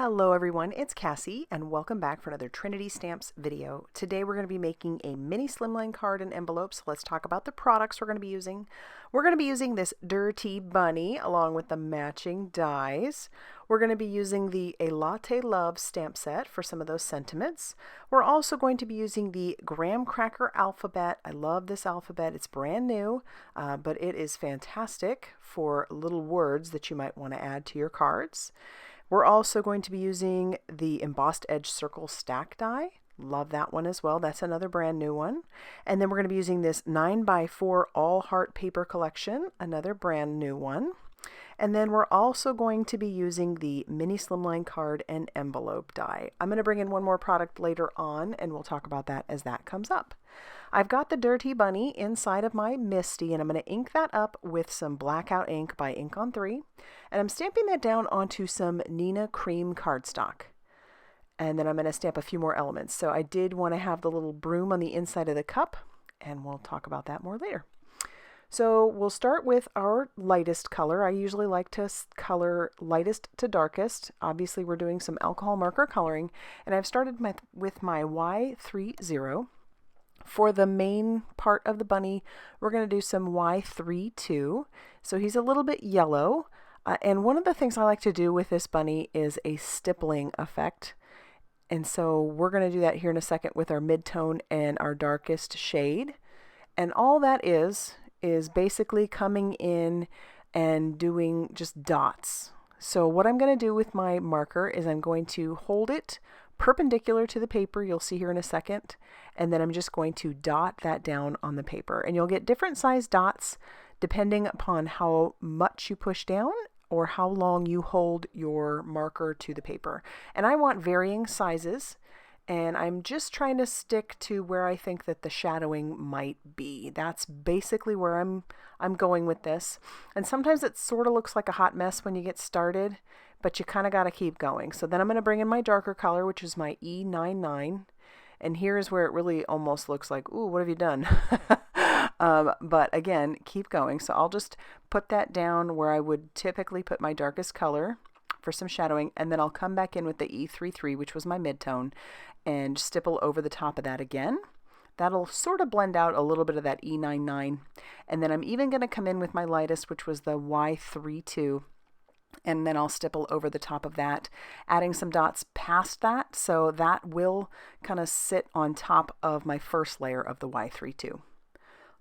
Hello everyone, it's Cassie and welcome back for another Trinity Stamps video. Today we're going to be making a mini slimline card and envelope, so let's talk about the products we're going to be using. We're going to be using this Dir-TEA bunny along with the matching dies. We're going to be using the A Latte Love stamp set for some of those sentiments. We're also going to be using the Graham Cracker alphabet. I love this alphabet. It's brand new, but it is fantastic for little words that you might want to add to your cards. We're also going to be using the Embossed Edge Circle Stack die. Love that one as well. That's another brand new one. And then we're going to be using this 9x4 All Heart Paper Collection, another brand new one. And then we're also going to be using the Mini Slimline Card and Envelope die. I'm going to bring in one more product later on, and we'll talk about that as that comes up. I've got the Dir-TEA bunny inside of my Misty, and I'm going to ink that up with some Blackout ink by Ink on 3. And I'm stamping that down onto some Nina Cream cardstock. And then I'm going to stamp a few more elements. So I did want to have the little broom on the inside of the cup, and we'll talk about that more later. So we'll start with our lightest color. I usually like to color lightest to darkest. Obviously we're doing some alcohol marker coloring, and I've started with my Y30. For the main part of the bunny, we're going to do some Y32. So he's a little bit yellow. And one of the things I like to do with this bunny is a stippling effect. And so we're going to do that here in a second with our midtone and our darkest shade. And all that is basically coming in and doing just dots. So what I'm going to do with my marker is I'm going to hold it perpendicular to the paper, you'll see here in a second, and then I'm just going to dot that down on the paper. And you'll get different size dots depending upon how much you push down or how long you hold your marker to the paper. And I want varying sizes, and I'm just trying to stick to where I think that the shadowing might be. That's basically where I'm going with this. And sometimes it sort of looks like a hot mess when you get started, but you kind of got to keep going. So then I'm going to bring in my darker color, which is my E99. And here's where it really almost looks like, ooh, what have you done? But again, keep going. So I'll just put that down where I would typically put my darkest color for some shadowing, and then I'll come back in with the E33, which was my midtone, and stipple over the top of that again. That'll sort of blend out a little bit of that E99. And then I'm even going to come in with my lightest, which was the Y32. And then I'll stipple over the top of that, adding some dots past that, so that will kind of sit on top of my first layer of the Y32.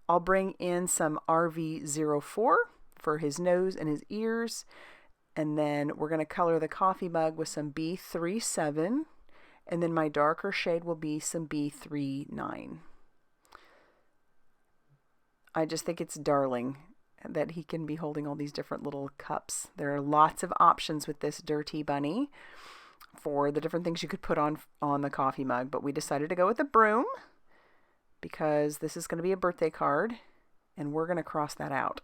I'll bring in some RV04 for his nose and his ears, and then we're going to color the coffee mug with some B37, and then my darker shade will be some B39. I just think it's darling that he can be holding all these different little cups. There are lots of options with this Dir-TEA bunny for the different things you could put on the coffee mug, but we decided to go with a broom because this is going to be a birthday card, and we're going to cross that out.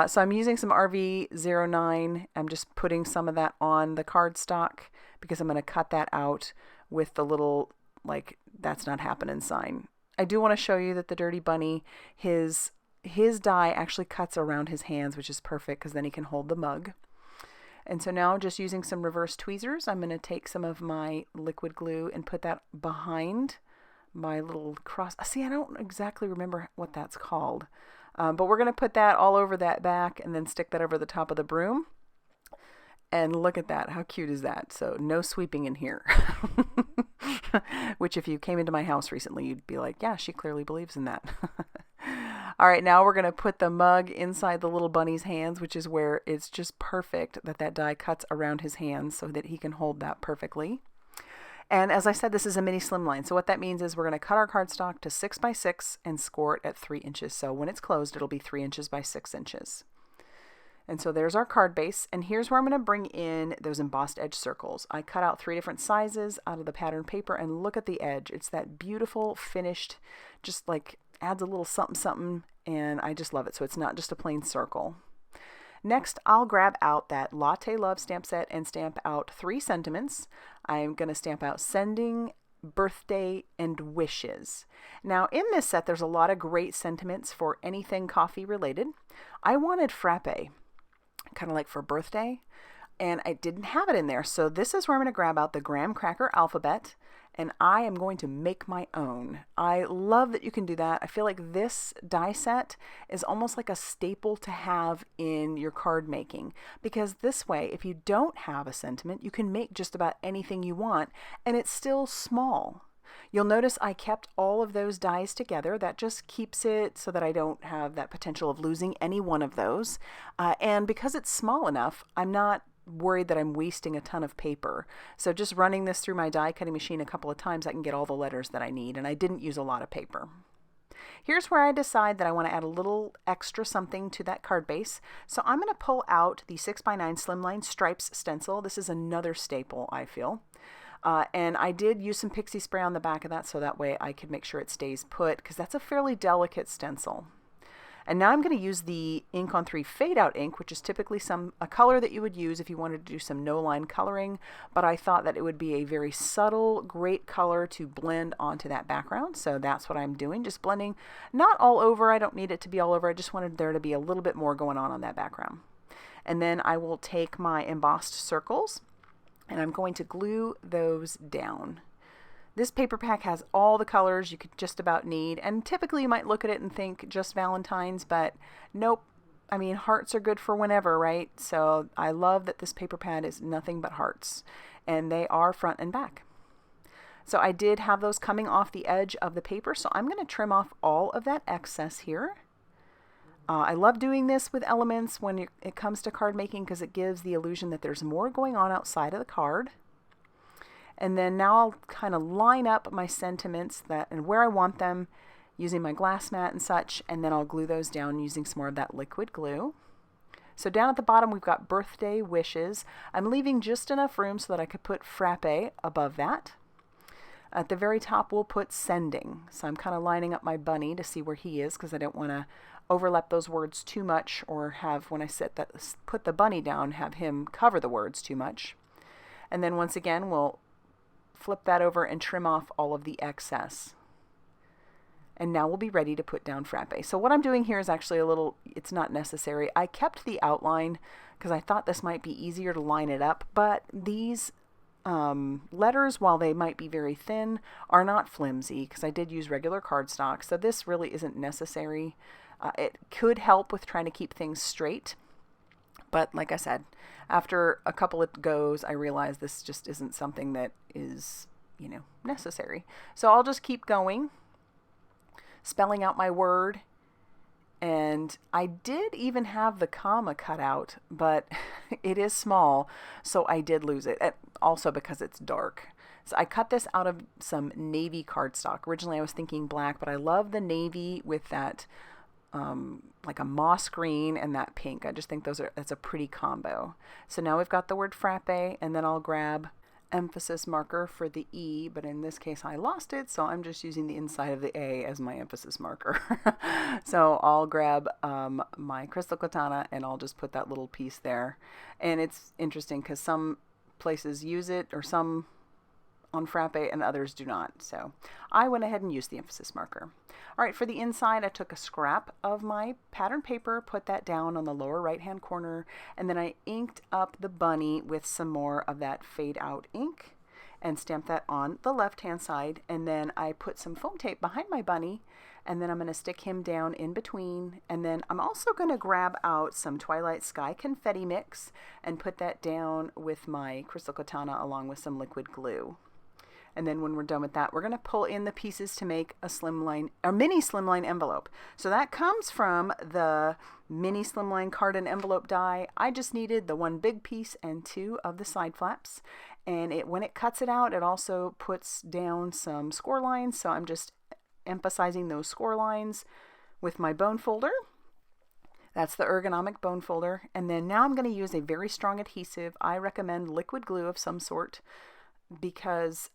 So I'm using some RV09. I'm just putting some of that on the cardstock because I'm going to cut that out with the little, like, that's not happening sign. I do want to show you that the Dir-TEA bunny, his die actually cuts around his hands, which is perfect because then he can hold the mug. And so now, just using some reverse tweezers, I'm going to take some of my liquid glue and put that behind my little cross. See, I don't exactly remember what that's called, but we're going to put that all over that back and then stick that over the top of the broom. And look at that. How cute is that? So no sweeping in here. Which if you came into my house recently, you'd be like, yeah, she clearly believes in that. All right, now we're going to put the mug inside the little bunny's hands, which is where it's just perfect that that die cuts around his hands so that he can hold that perfectly. And as I said, this is a mini slimline. So what that means is we're going to cut our cardstock to 6x6 and score it at 3 inches. So when it's closed, it'll be 3 inches by 6 inches. And so there's our card base, and here's where I'm going to bring in those embossed edge circles. I cut out 3 different sizes out of the pattern paper, and look at the edge. It's that beautiful finished, just like adds a little something something, and I just love it. So it's not just a plain circle. Next, I'll grab out that Latte Love stamp set and stamp out 3 sentiments. I'm going to stamp out sending, birthday, and wishes. Now in this set, there's a lot of great sentiments for anything coffee related. I wanted frappe, kind of like for birthday. and I didn't have it in there. So this is where I'm going to grab out the graham cracker alphabet, and I am going to make my own. I love that you can do that. I feel like this die set is almost like a staple to have in your card making, because this way, if you don't have a sentiment, you can make just about anything you want, and it's still small. You'll notice I kept all of those dies together. That just keeps it so that I don't have that potential of losing any one of those. And because it's small enough, I'm not worried that I'm wasting a ton of paper. So just running this through my die cutting machine a couple of times, I can get all the letters that I need, and I didn't use a lot of paper. Here's where I decide that I want to add a little extra something to that card base. So I'm going to pull out the 6x9 Slimline Stripes stencil. This is another staple, I feel. And I did use some pixie spray on the back of that so that way I could make sure it stays put, because that's a fairly delicate stencil. And now I'm going to use the Ink on 3 Fadeout ink, which is typically a color that you would use if you wanted to do some no-line coloring, but I thought that it would be a very subtle, great color to blend onto that background. So that's what I'm doing, just blending, not all over. I don't need it to be all over. I just wanted there to be a little bit more going on that background. And then I will take my embossed circles, and I'm going to glue those down. This paper pack has all the colors you could just about need, and typically you might look at it and think just Valentine's, but nope. I mean, hearts are good for whenever, right? So I love that this paper pad is nothing but hearts, and they are front and back. So I did have those coming off the edge of the paper, so I'm going to trim off all of that excess here. I love doing this with elements when it comes to card making, because it gives the illusion that there's more going on outside of the card. And then now I'll kind of line up my sentiments and where I want them using my glass mat and such, and then I'll glue those down using some more of that liquid glue. So down at the bottom we've got birthday wishes. I'm leaving just enough room so that I could put frappe above that. At the very top we'll put sending. So I'm kind of lining up my bunny to see where he is, because I don't want to overlap those words too much, or have, when I put the bunny down, have him cover the words too much. And then once again we'll flip that over and trim off all of the excess. And now we'll be ready to put down frappe. So what I'm doing here is actually it's not necessary. I kept the outline because I thought this might be easier to line it up, but these letters, while they might be very thin, are not flimsy, because I did use regular cardstock, so this really isn't necessary. It could help with trying to keep things straight, but like I said, after a couple of goes, I realized this just isn't something that is, necessary. So I'll just keep going, spelling out my word. And I did even have the comma cut out, but it is small, so I did lose it. Also because it's dark. So I cut this out of some navy cardstock. Originally I was thinking black, but I love the navy with that like a moss green and that pink. I just think that's a pretty combo. So now we've got the word frappe, and then I'll grab emphasis marker for the E, but in this case I lost it, so I'm just using the inside of the A as my emphasis marker. So I'll grab my crystal katana and I'll just put that little piece there. And it's interesting because some places use it, or some on frappe, and others do not. So I went ahead and used the emphasis marker. All right, for the inside, I took a scrap of my pattern paper, put that down on the lower right hand corner, and then I inked up the bunny with some more of that fade out ink and stamped that on the left hand side. And then I put some foam tape behind my bunny, and then I'm going to stick him down in between. And then I'm also going to grab out some Twilight Sky confetti mix and put that down with my crystal katana along with some liquid glue. And then when we're done with that, we're going to pull in the pieces to make a mini slimline envelope. So that comes from the mini slimline card and envelope die. I just needed the one big piece and two of the side flaps. And when it cuts it out, it also puts down some score lines. So I'm just emphasizing those score lines with my bone folder. That's the ergonomic bone folder. And then now I'm going to use a very strong adhesive. I recommend liquid glue of some sort, because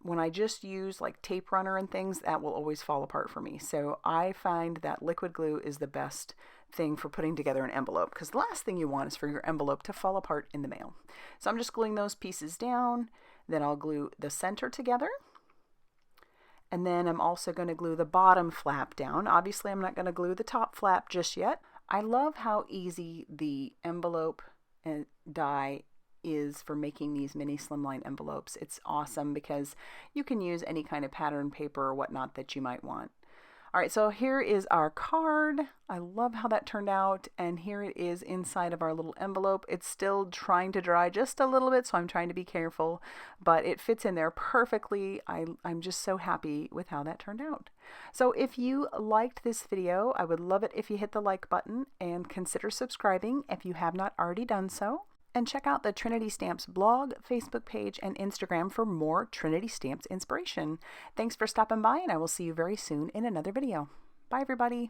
when I just use like tape runner and things, that will always fall apart for me. So I find that liquid glue is the best thing for putting together an envelope, because the last thing you want is for your envelope to fall apart in the mail. So I'm just gluing those pieces down. Then I'll glue the center together. And then I'm also going to glue the bottom flap down. Obviously, I'm not going to glue the top flap just yet. I love how easy the envelope die is for making these mini slimline envelopes. It's awesome because you can use any kind of pattern paper or whatnot that you might want. All right, so here is our card. I love how that turned out, and here it is inside of our little envelope. It's still trying to dry just a little bit, so I'm trying to be careful, but it fits in there perfectly. I'm just so happy with how that turned out. So if you liked this video, I would love it if you hit the like button and consider subscribing if you have not already done so. And check out the Trinity Stamps blog, Facebook page, and Instagram for more Trinity Stamps inspiration. Thanks for stopping by, and I will see you very soon in another video. Bye, everybody.